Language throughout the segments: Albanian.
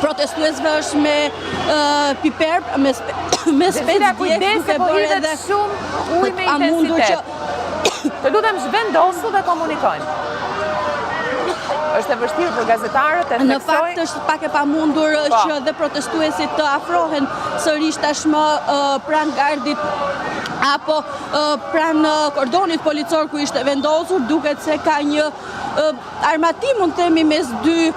protestuesve është me piper, me spec kujdes se po hidhet shumë ujë me intensitet. Të lutem zhvendosu dhe komunikojnë. Është e vështirë për gazetarët e Në fakt është pak e pamundur që dhe protestuesit të afrohen sërish tashmë pranë gardit apo pranë kordonit policor ku ishte vendosur, duket se ka një armatim, mund të themi, mes dy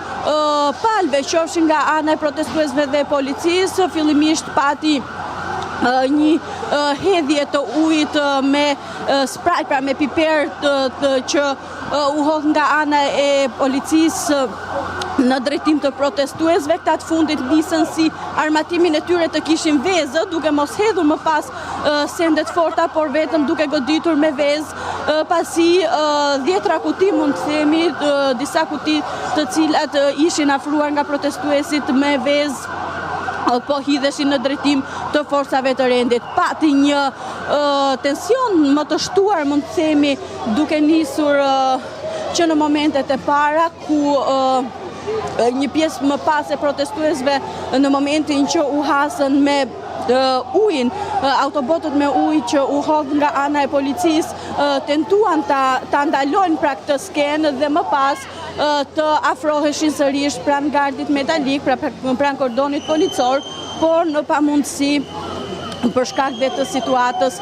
palëve, qofshin nga ana e protestuesve dhe policisë. Fillimisht pati një hedhje të ujit me spray, pra me piper që u hodh nga ana e policisë në drejtim të protestuesve. Këta të fundit nisën si armatimin e tyre të kishin vezë, duke mos hedhur më pas sendet forta, por vetëm duke goditur me vezë, pasi 10 kuti, mund të themi, disa kuti të cilat ishin afruar nga protestuesit me vezë, po hidheshin në drejtim të forcave të rendit. Pati një tension më të shtuar, mund të themi, duke nisur që në momentet e para ku një pjesë më pas e protestuesve në momentin që u hasën me ujin, autobotët me ujë që u hodh nga ana e policisë tentuan ta ndalojnë pra këtë skenë dhe më pas të afroheshin sërish pranë gardit metalik, pranë kordonit policor, por në pamundësi për shkak dhe të situatës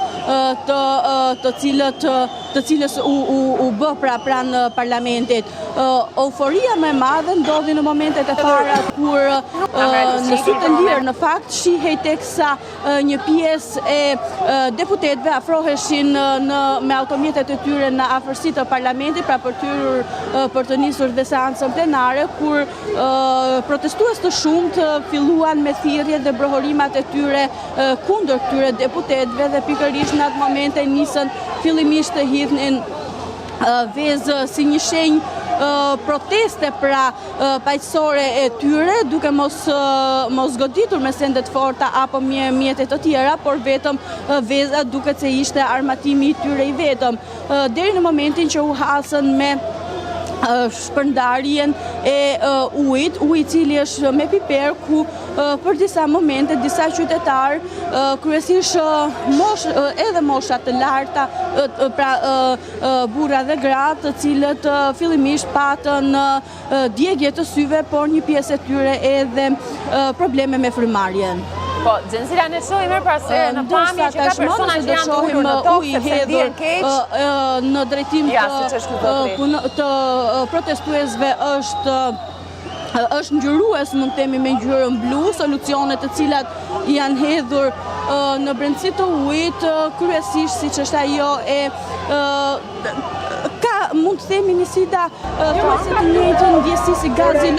të cilës u bë pranë parlamentit. Euforia më e madhe ndodhi në momentet e para kur në sy të lirë në fakt shihej teksa një pjesë e deputetëve afroheshin me automjetet e tyre në afërsi të parlamentit, pra për të nisur dhe seancën plenare, kur protestues të shumt filluan me thirrje dhe brohorimat e tyre kundër këtyre deputetëve dhe pikërisht në atë momente nisën fillimisht të hidhnin vezë si një shenjë proteste pra paqësore e tyre, duke mos goditur me sendet forta apo mjetet të tjera, por vetëm veza duket se ishte armatimi i tyre i vetëm. Deri në momentin që u hasën me shpërndarjen e ujit, uji i cili është me piper, ku për disa momente disa qytetarë, kryesisht edhe mosha të larta, pra burra dhe gratë, të cilët fillimisht patën djegje të syve, por një pjesë e tyre edhe probleme me frymarrjen. Po, Xhenzila, ne shohim pra se në pamje që ka persona që janë të ulur në tokë, sepse ndihen keq. Në drejtim të protestuesve është ngjyrues, mund të themi, me ngjyrën blu, solucione të cilat janë hedhur në brendësi të ujit, kryesisht siç është ajo ka, mund të themi, njësita të njëjtën ndjesi si gazi